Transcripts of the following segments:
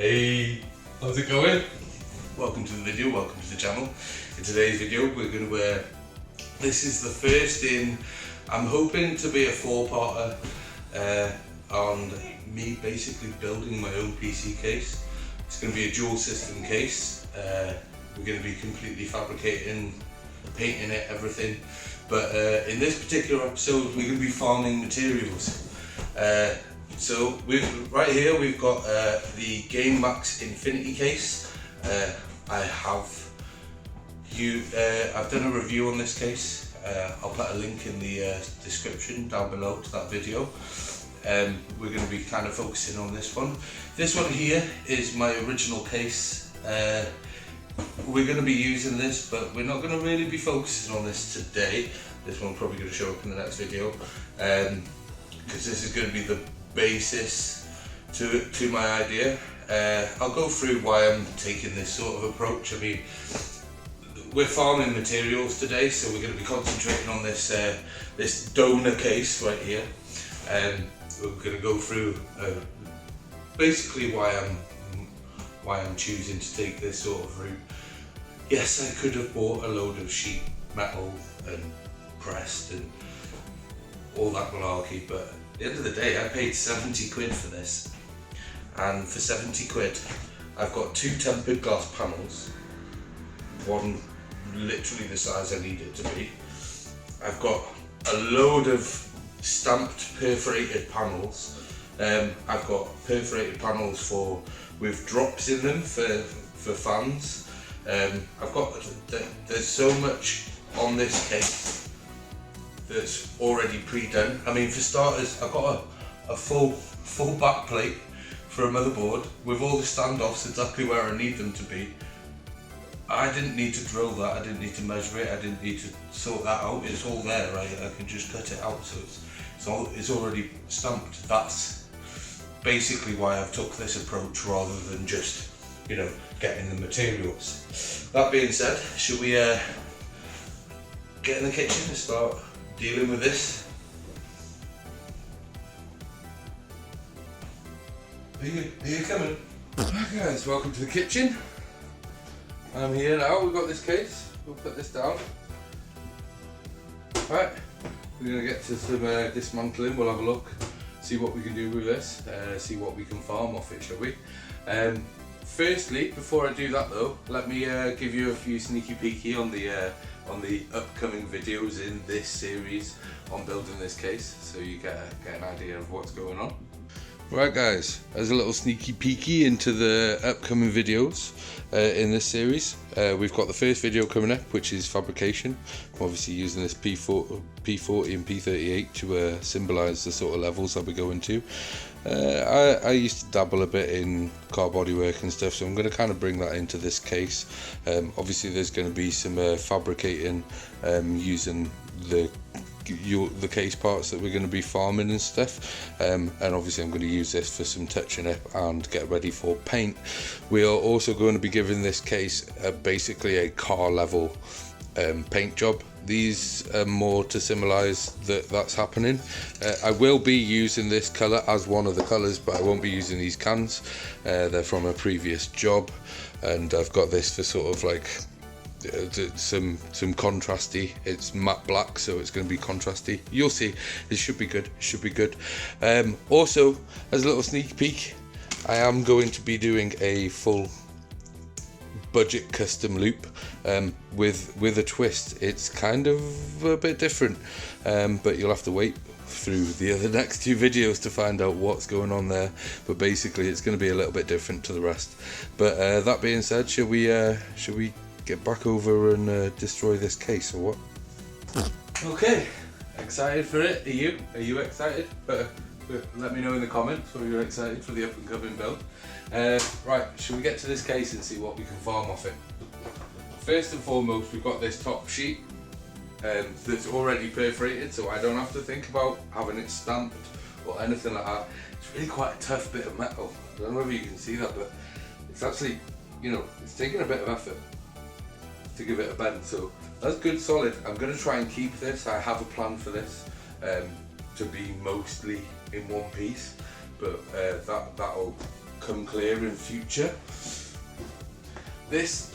Hey, how's it going? Welcome to the video, welcome to the channel. In today's video we're going to this is the first in, I'm hoping to be a 4-parter on me basically building my own PC case. It's going to be a dual system case. We're going to be completely fabricating, painting it, everything. But in this particular episode we're going to be farming materials. So right here we've got the Game Max Infinity case. I've done a review on this case. I'll put a link in the description down below to that video. We're going to be kind of focusing on this one. This one here is my original case. We're going to be using this, but we're not going to really be focusing on this today. This one's probably going to show up in the next video, because this is going to be the basis to my idea. I'll go through why I'm taking this sort of approach. I mean, we're farming materials today, so we're going to be concentrating on this this donor case right here. We're going to go through basically why I'm choosing to take this sort of route. Yes, I could have bought a load of sheet metal and pressed and all that malarkey, but at the end of the day I paid 70 quid for this, and for 70 quid I've got 2 tempered glass panels, one literally the size I need it to be. I've got a load of stamped perforated panels. I've got perforated panels with drops in them for fans. I've got there's so much on this case that's already pre-done. I mean, for starters, I've got a full back plate for a motherboard with all the standoffs exactly where I need them to be. I didn't need to drill that, I didn't need to measure it, I didn't need to sort that out. It's all there, right? I can just cut it out, so it's already stamped. That's basically why I've took this approach rather than just, you know, getting the materials. That being said, should we get in the kitchen and start dealing with this? Are you coming? Hi guys, welcome to the kitchen. I'm here now, we've got this case, we'll put this down. Right, we're going to get to some dismantling, we'll have a look, see what we can do with this, see what we can farm off it, shall we? Firstly, before I do that though, let me give you a few sneaky peeky on the upcoming videos in this series on building this case, so you get an idea of what's going on. Right guys, as a little sneaky peeky into the upcoming videos in this series, we've got the first video coming up, which is fabrication. I'm obviously using this P40 and P38 to symbolise the sort of levels that we go into. I used to dabble a bit in car bodywork and stuff, so I'm going to kind of bring that into this case. Obviously there's going to be some fabricating using the case parts that we're going to be farming and stuff, and obviously I'm going to use this for some touching up and get ready for paint. We are also going to be giving this case basically a car level paint job. These are more to symbolise that's happening. I will be using this colour as one of the colours, but I won't be using these cans. They're from a previous job, and I've got this for sort of like some contrasty. It's matte black, so it's going to be contrasty. You'll see, it should be good. Also, as a little sneak peek, I am going to be doing a full budget custom loop with a twist. It's kind of a bit different, but you'll have to wait through the next 2 videos to find out what's going on there. But basically it's going to be a little bit different to the rest. But that being said, should we get back over and destroy this case, or what? Okay, excited for it? Are you excited? But let me know in the comments whether you're excited for the up and coming build. Right, should we get to this case and see what we can farm off it? First and foremost, we've got this top sheet that's already perforated, so I don't have to think about having it stamped or anything like that. It's really quite a tough bit of metal. I don't know if you can see that, but it's actually, you know, it's taking a bit of effort to give it a bend, so that's good, solid. I'm going to try and keep this. I have a plan for this to be mostly in one piece, but that'll come clear in future. This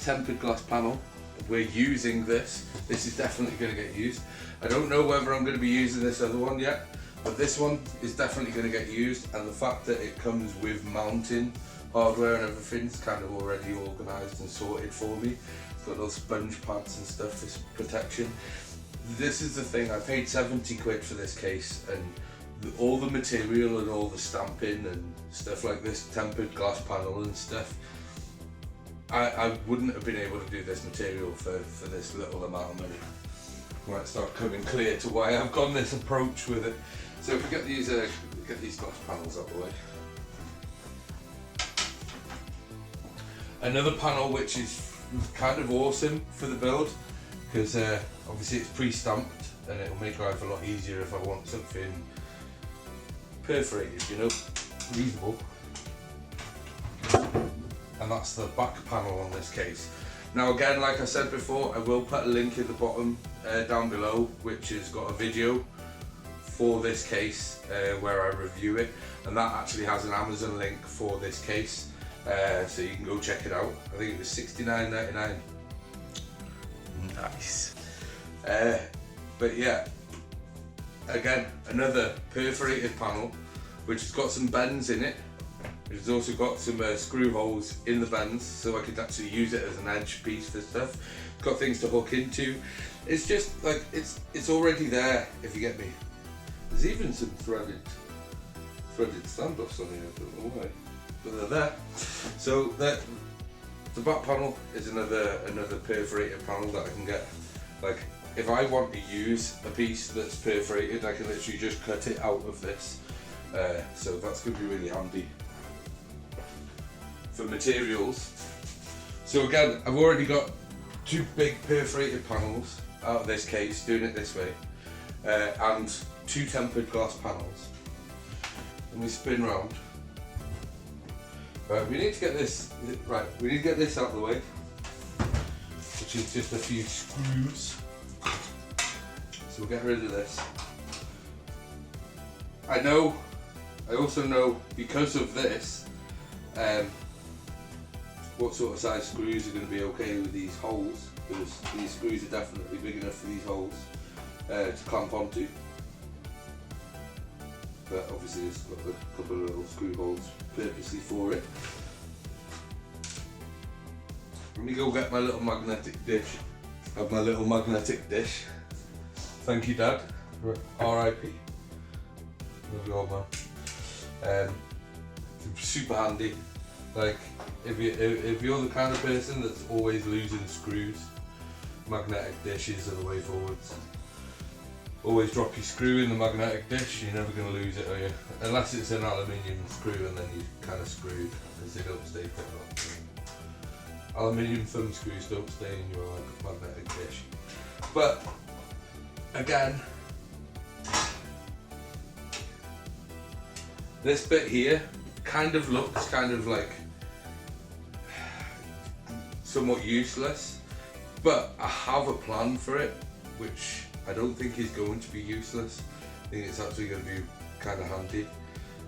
tempered glass panel, we're using this. This is definitely going to get used. I don't know whether I'm going to be using this other one yet, but this one is definitely going to get used, and the fact that it comes with mounting hardware and everything's kind of already organised and sorted for me. It's got little sponge pads and stuff for protection. This is the thing, I paid 70 quid for this case, and all the material and all the stamping and stuff like this, tempered glass panel and stuff, I wouldn't have been able to do this material for this little amount of money. Might start coming clear to why I've gone this approach with it. So if we get these glass panels out of the way. Another panel which is kind of awesome for the build, because obviously it's pre-stamped and it'll make life a lot easier if I want something perforated, you know, reasonable. And that's the back panel on this case. Now again, like I said before, I will put a link in the bottom down below, which has got a video for this case where I review it, and that actually has an Amazon link for this case, so you can go check it out. I think it was $69.99. Nice. But yeah, again, another perforated panel which has got some bends in it. It's also got some screw holes in the bends, so I could actually use it as an edge piece for stuff. It's got things to hook into. It's just like, it's already there, if you get me. There's even some threaded standoffs on here, I don't know why, but they're there. So the back panel is another perforated panel that I can get. Like, if I want to use a piece that's perforated, I can literally just cut it out of this. So that's going to be really handy for materials. So again, I've already got two big perforated panels out of this case, doing it this way, and two tempered glass panels. And we spin round. Right, we need to get this out of the way, which is just a few screws. So we'll get rid of this. I also know because of this, what sort of size screws are going to be okay with these holes, because these screws are definitely big enough for these holes to clamp onto. But obviously it's got a couple of little screw holes purposely for it. Let me go get my little magnetic dish. I have my little magnetic dish. Thank you, Dad. R.I.P. Love you all, man. Super handy. Like, if you're the kind of person that's always losing screws, magnetic dishes are the way forwards. Always drop your screw in the magnetic dish, you're never going to lose it, are you? Unless it's an aluminium screw, and then you're kind of screwed because they don't stay put on. Aluminium thumb screws don't stay in your magnetic dish. But again, this bit here kind of looks kind of like somewhat useless, but I have a plan for it, which I don't think is going to be useless. I think it's actually going to be kind of handy.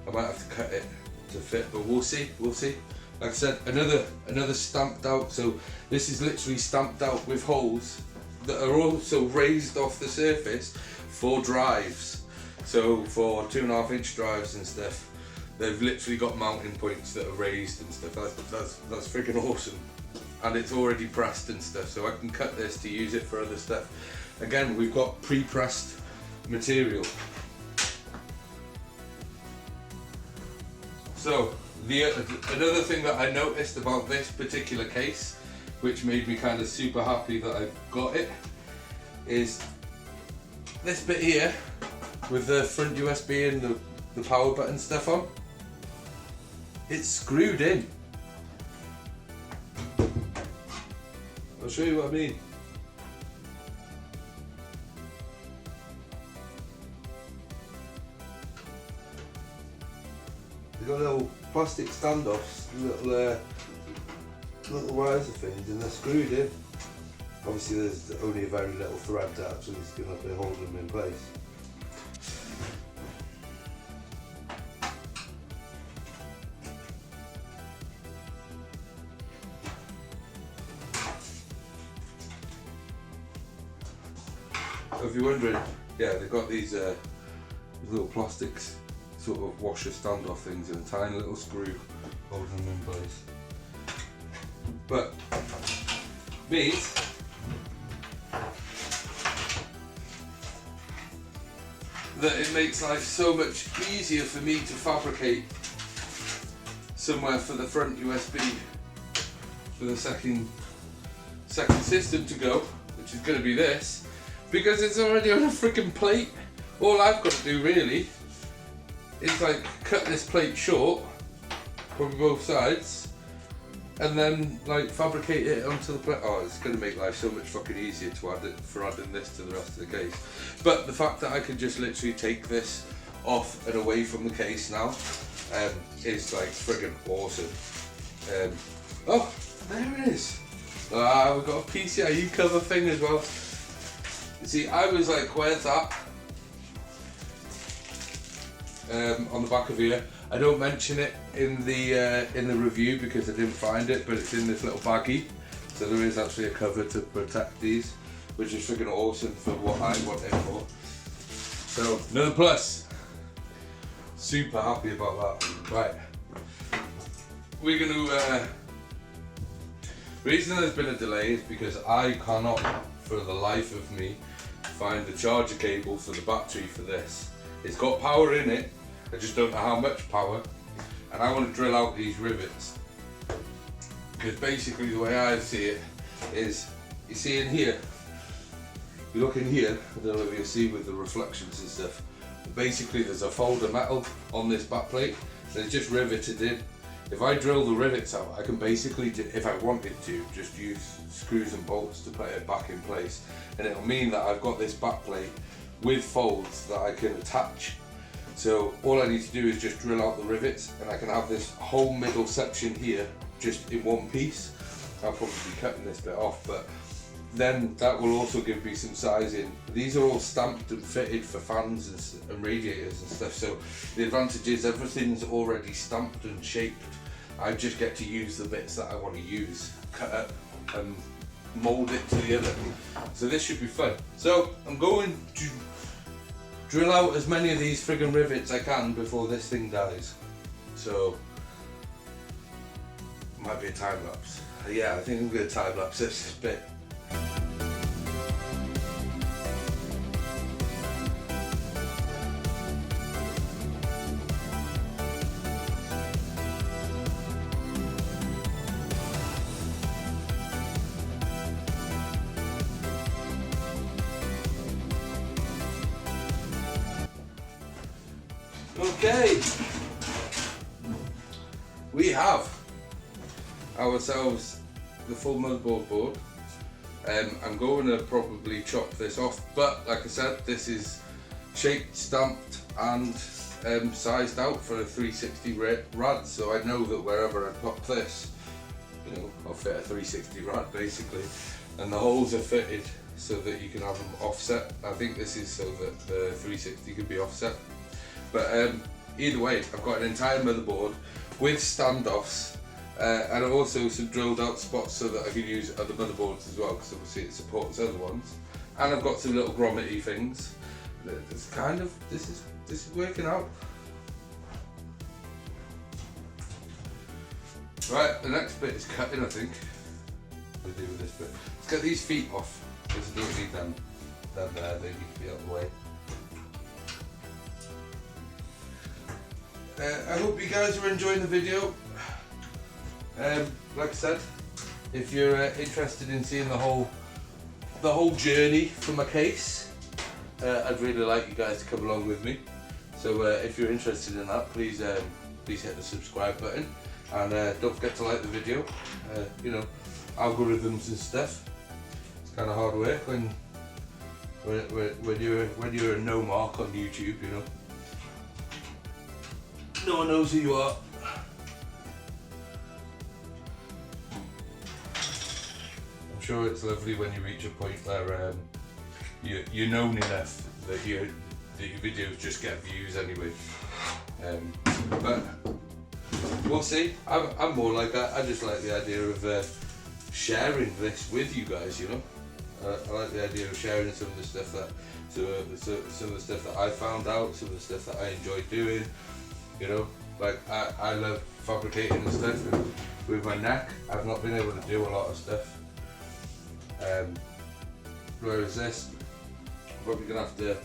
I might have to cut it to fit, but we'll see. Like I said, another stamped out. So this is literally stamped out with holes that are also raised off the surface for drives. So for 2.5 inch drives and stuff, they've literally got mounting points that are raised and stuff. That's freaking awesome. And it's already pressed and stuff, so I can cut this to use it for other stuff. Again, we've got pre-pressed material. So another thing that I noticed about this particular case, which made me kind of super happy that I got it, is this bit here with the front USB and the power button stuff on. It's screwed in. I'll show you what I mean. They've got little plastic standoffs, little riser things, and they're screwed in. Obviously there's only a very little thread that actually is going to be holding them in place. if you're wondering, yeah, they've got these little plastics sort of washer standoff things and a tiny little screw holding them in place. But means that it makes life so much easier for me to fabricate somewhere for the front USB for the second system to go, which is going to be this, because it's already on a freaking plate. All I've got to do really is like cut this plate short from both sides and then like fabricate it onto the plate. Oh, it's going to make life so much fucking easier to add it for adding this to the rest of the case. But the fact that I can just literally take this off and away from the case now is like friggin' awesome. Oh, there it is. We've got a PCIe cover thing as well. You see, I was like, where's that? On the back of here. I don't mention it in the review because I didn't find it, but it's in this little baggie. So there is actually a cover to protect these, which is freaking awesome for what I want it for. So another plus. Super happy about that. Right. We're gonna. Reason there's been a delay is because I cannot, for the life of me, find the charger cable for the battery for this. It's got power in it, I just don't know how much power, and I want to drill out these rivets. Because basically the way I see it is, you see in here, you look in here, I don't know if you see with the reflections and stuff, but basically there's a fold of metal on this back plate, and it's just riveted in. If I drill the rivets out, I can basically, if I wanted to, just use screws and bolts to put it back in place, and it'll mean that I've got this back plate with folds that I can attach. So all I need to do is just drill out the rivets, and I can have this whole middle section here just in one piece. I'll probably be cutting this bit off, but then that will also give me some sizing. These are all stamped and fitted for fans and radiators and stuff, so the advantage is everything's already stamped and shaped. I just get to use the bits that I want to use, cut it and mould it to the other. So this should be fun. So I'm going to drill out as many of these friggin' rivets I can before this thing dies. So might be a time lapse. Yeah, I think I'm going to time lapse this bit. Okay, we have ourselves the full motherboard board. I'm going to probably chop this off, but like I said, this is shaped, stamped and sized out for a 360 rad, so I know that wherever I pop this, you know, I'll fit a 360 rad basically, and the holes are fitted so that you can have them offset. I think this is so that the 360 can be offset. But either way, I've got an entire motherboard with standoffs and also some drilled out spots so that I can use other motherboards as well, because obviously it supports other ones. And I've got some little grommet-y things. It's kind of, this is working out. Right, the next bit is cutting, I think. What do we do with this bit? Let's get these feet off, because I don't need them there, they need to be out of the way. I hope you guys are enjoying the video. Like I said, if you're interested in seeing the whole journey from my case, I'd really like you guys to come along with me. So if you're interested in that, please hit the subscribe button, and don't forget to like the video. You know, algorithms and stuff. It's kind of hard work when you're a no mark on YouTube. You know. No one knows who you are. I'm sure it's lovely when you reach a point where you're known enough that your videos just get views anyway. But we'll see. I'm more like that. I just like the idea of sharing this with you guys, you know. I like the idea of sharing some of the stuff that, some of the stuff that I found out, some of the stuff that I enjoy doing. You know, like I love fabricating and stuff, and with my neck, I've not been able to do a lot of stuff. Whereas this, I'm probably gonna have to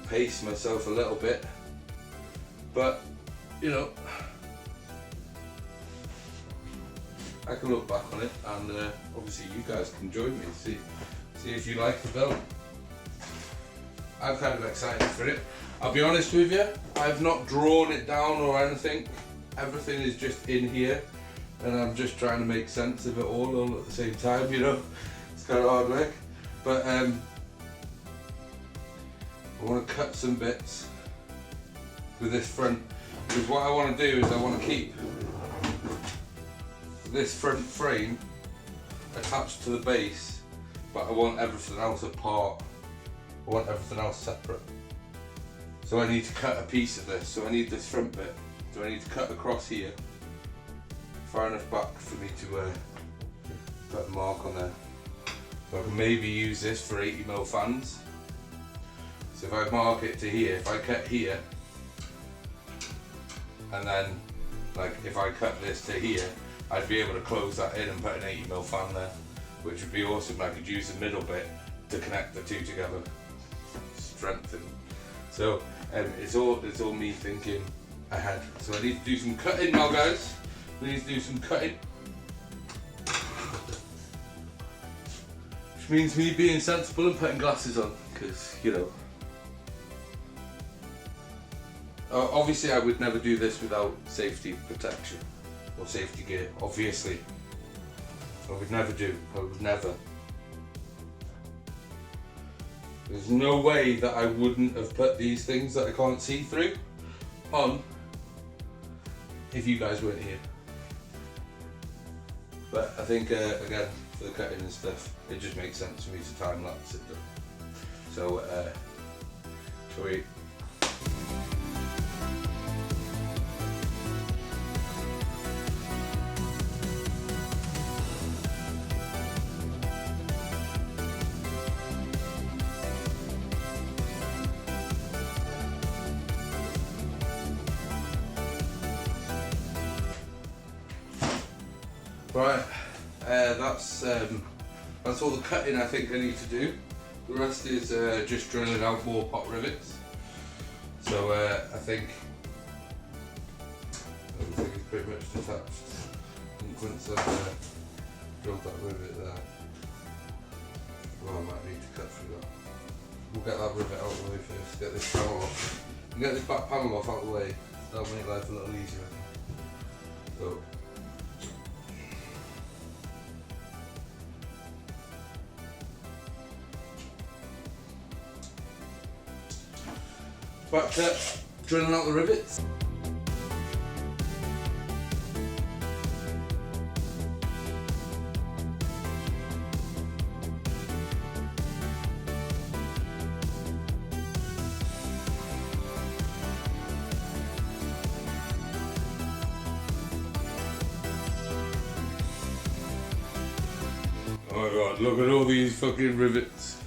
pace myself a little bit, but you know, I can look back on it, and obviously you guys can join me, see if you like the build. I'm kind of excited for it. I'll be honest with you, I've not drawn it down or anything. Everything is just in here, and I'm just trying to make sense of it all at the same time, you know. It's kind of hard work, but I want to cut some bits with this front, because what I want to do is I want to keep this front frame attached to the base, but I want everything else apart. I want everything else separate. So I need to cut a piece of this. So I need this front bit. So I need to cut across here, far enough back for me to put a mark on there. So I can maybe use this for 80mm fans. So if I mark it to here, if I cut here, and then like if I cut this to here, I'd be able to close that in and put an 80mm fan there, which would be awesome. I could use the middle bit to connect the two together, strengthen. So it's all me thinking ahead. So I need to do some cutting now, guys. We need to do some cutting, which means me being sensible and putting glasses on, because you know. Obviously, I would never do this without safety protection or safety gear. Obviously, I would never do. I would never. There's no way that I wouldn't have put these things that I can't see through on if you guys weren't here. But I think again, for the cutting and stuff, it just makes sense for me to time lapse it. So shall we? Right, that's all the cutting I think I need to do. The rest is just drilling out more pot rivets. So I think everything is pretty much detached. And once I've drilled that rivet there, well, I might need to cut through that. We'll get that rivet out of the way first, get this panel off. And get this back panel off out of the way, that'll make life a little easier. So, back to drilling out the rivets. Oh my god, look at all these fucking rivets.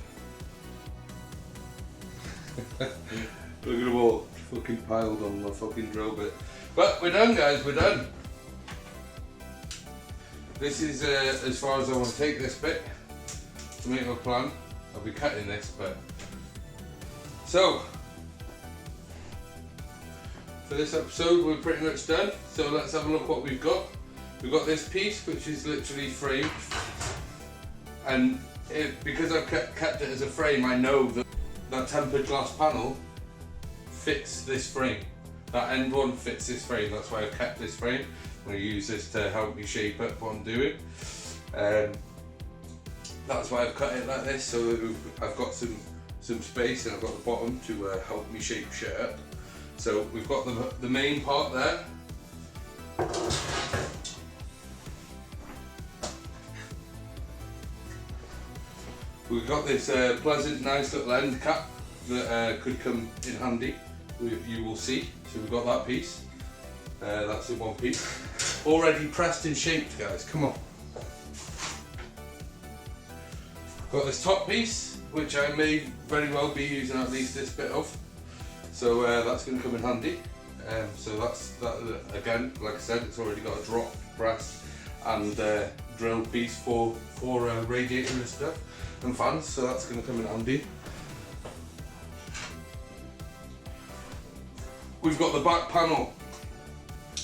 Look at them all fucking piled on the fucking drill bit. But we're done, guys, we're done. This is as far as I want to take this bit to make my plan. I'll be cutting this, but... So, for this episode we're pretty much done. So let's have a look what we've got. We've got this piece which is literally framed. And because I've kept it as a frame, I know that that tempered glass panel fits this frame. That end one fits this frame, that's why I've kept this frame. I'm going to use this to help me shape up what I'm doing. That's why I've cut it like this, so I've got some space and I've got the bottom to help me shape shit up. So we've got the main part there. We've got this pleasant, nice little end cap that could come in handy, you will see. So we've got that piece, that's in one piece. Already pressed and shaped, guys, come on. Got this top piece, which I may very well be using at least this bit of. So that's going to come in handy. So that's that. Again, like I said, it's already got a drop, brass, and drill piece for radiator and stuff, and fans. So that's going to come in handy. We've got the back panel.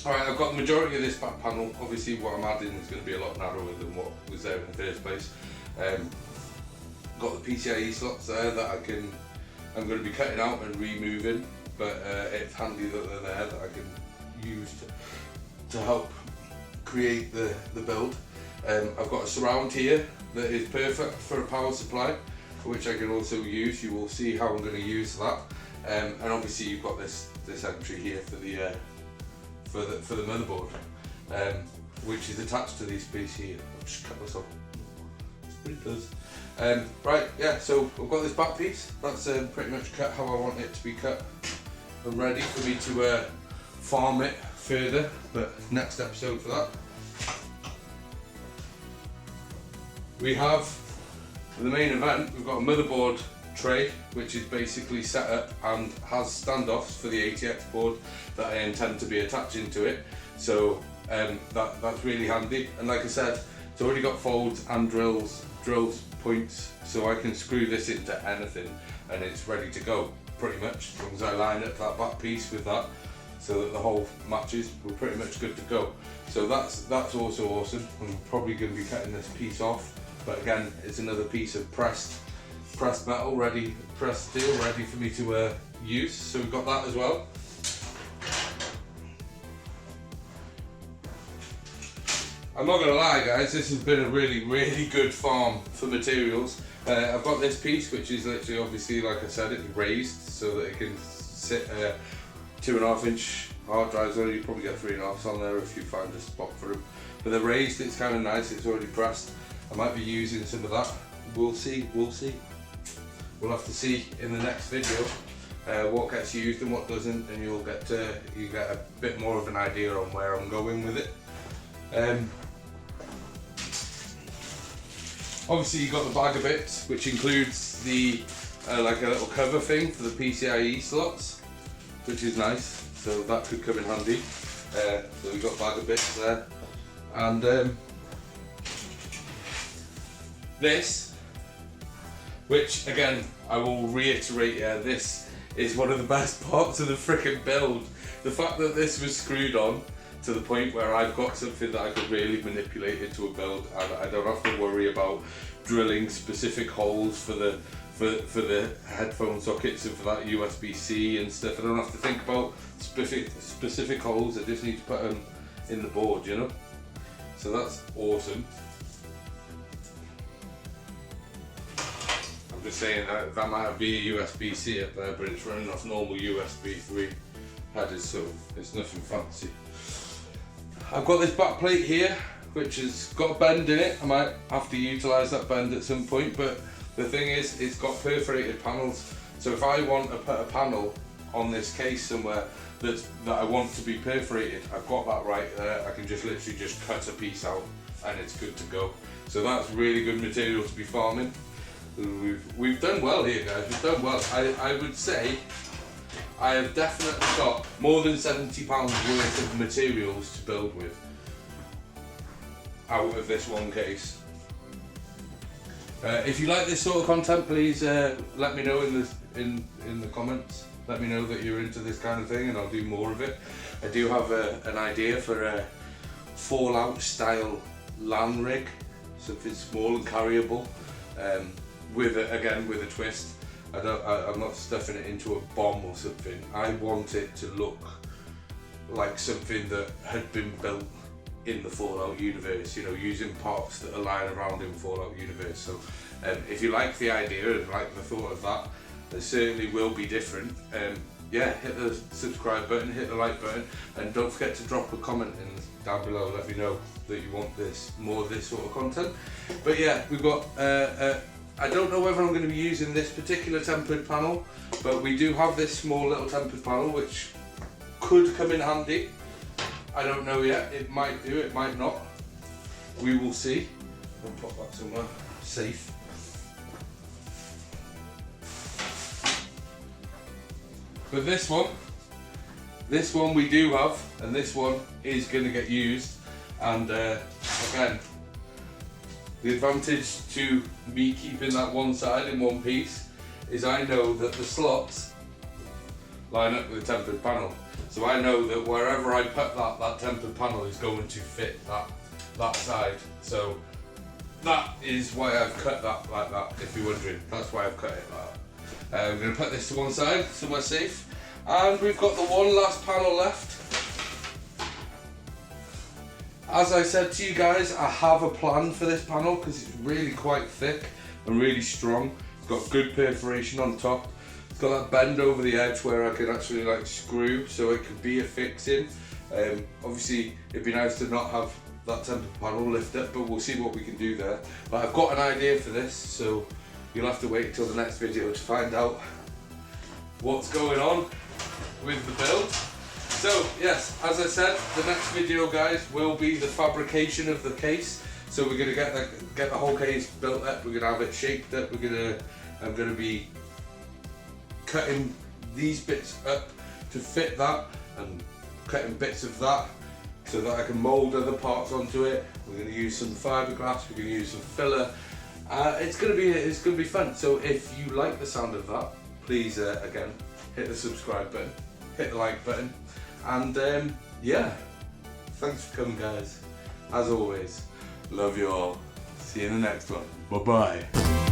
Alright, I've got the majority of this back panel. Obviously what I'm adding is going to be a lot narrower than what was there in the first place. Got the PCIe slots there that I'm going to be cutting out and removing, but it's handy that they're there that I can use to help create the build. I've got a surround here that is perfect for a power supply, which I can also use. You will see how I'm going to use that. And obviously you've got this entry here for the motherboard, which is attached to this piece here. I'll just cut this off. It's pretty close. Right, yeah. So I've got this back piece. That's pretty much cut how I want it to be cut. I'm ready for me to farm it further, but next episode for that. We have for the main event. We've got a motherboard tray, which is basically set up and has standoffs for the ATX board that I intend to be attaching to it. So that's really handy. And like I said, it's already got folds and drill points, so I can screw this into anything and it's ready to go pretty much. As long as I line up that back piece with that so that the hole matches, we're pretty much good to go. So that's also awesome. I'm probably going to be cutting this piece off, but again, it's another piece of pressed metal, pressed steel, ready for me to use. So we've got that as well. I'm not going to lie guys, this has been a really good farm for materials. I've got this piece which is literally, obviously like I said, it's raised so that it can sit 2.5 inch hard drives on. You probably get 3.5s on there if you find a spot for them. But they're raised, it's kind of nice, it's already pressed. I might be using some of that. We'll see. We'll have to see in the next video what gets used and what doesn't, and you get a bit more of an idea on where I'm going with it. Obviously you got the bag of bits, which includes the like a little cover thing for the PCIe slots, which is nice. So that could come in handy. So we've got a bag of bits there, and this, which again I will reiterate, this is one of the best parts of the frickin' build. The fact that this was screwed on to the point where I've got something that I could really manipulate into a build, and I don't have to worry about drilling specific holes for the headphone sockets and for that USB-C and stuff. I don't have to think about specific holes. I just need to put them in the board, you know. So that's awesome. I'm just saying that might be a USB-C up there, but it's running off normal USB 3 headers, so it's nothing fancy. I've got this back plate here, which has got a bend in it. I might have to utilise that bend at some point, but the thing is, it's got perforated panels. So if I want to put a panel on this case somewhere that I want to be perforated, I've got that right there. I can just literally just cut a piece out and it's good to go. So that's really good material to be farming. We've done well here, guys. We've done well. I would say I have definitely got more than £70 worth of materials to build with out of this one case. If you like this sort of content, please let me know in the comments. Let me know that you're into this kind of thing and I'll do more of it. I do have an idea for a Fallout style LAN rig, something small and carryable, with a twist. I'm not stuffing it into a bomb or something. I want it to look like something that had been built in the Fallout universe, you know, using parts that are lying around in Fallout universe. So if you like the idea and like the thought of that, there certainly will be different. Yeah, hit the subscribe button, hit the like button, and don't forget to drop a comment down below. Let me know that you want more of this sort of content. But yeah, we've got I don't know whether I'm going to be using this particular tempered panel, but we do have this small little tempered panel which could come in handy. I don't know yet. It might do, it might not. We will see. I'll put that somewhere safe. But this one we do have, and this one is going to get used. And again, the advantage to me keeping that one side in one piece is I know that the slots line up with the tempered panel. So I know that wherever I put that tempered panel is going to fit that side. So that is why I've cut that like that, if you're wondering. That's why I've cut it like that. I'm going to put this to one side, somewhere safe. And we've got the one last panel left. As I said to you guys, I have a plan for this panel because it's really quite thick and really strong. It's got good perforation on top. It's got that bend over the edge where I can actually like screw, so it could be a fixing. Obviously it'd be nice to not have that tempered panel lift up, but we'll see what we can do there. But I've got an idea for this, so you'll have to wait until the next video to find out what's going on with the build. So yes, as I said, the next video, guys, will be the fabrication of the case. So we're gonna get the whole case built up. We're gonna have it shaped up. I'm gonna be cutting these bits up to fit that, and cutting bits of that so that I can mould other parts onto it. We're gonna use some fiberglass. We're gonna use some filler. It's gonna be fun. So if you like the sound of that, please again hit the subscribe button, hit the like button. And yeah, thanks for coming, guys. As always, love you all. See you in the next one. Bye bye.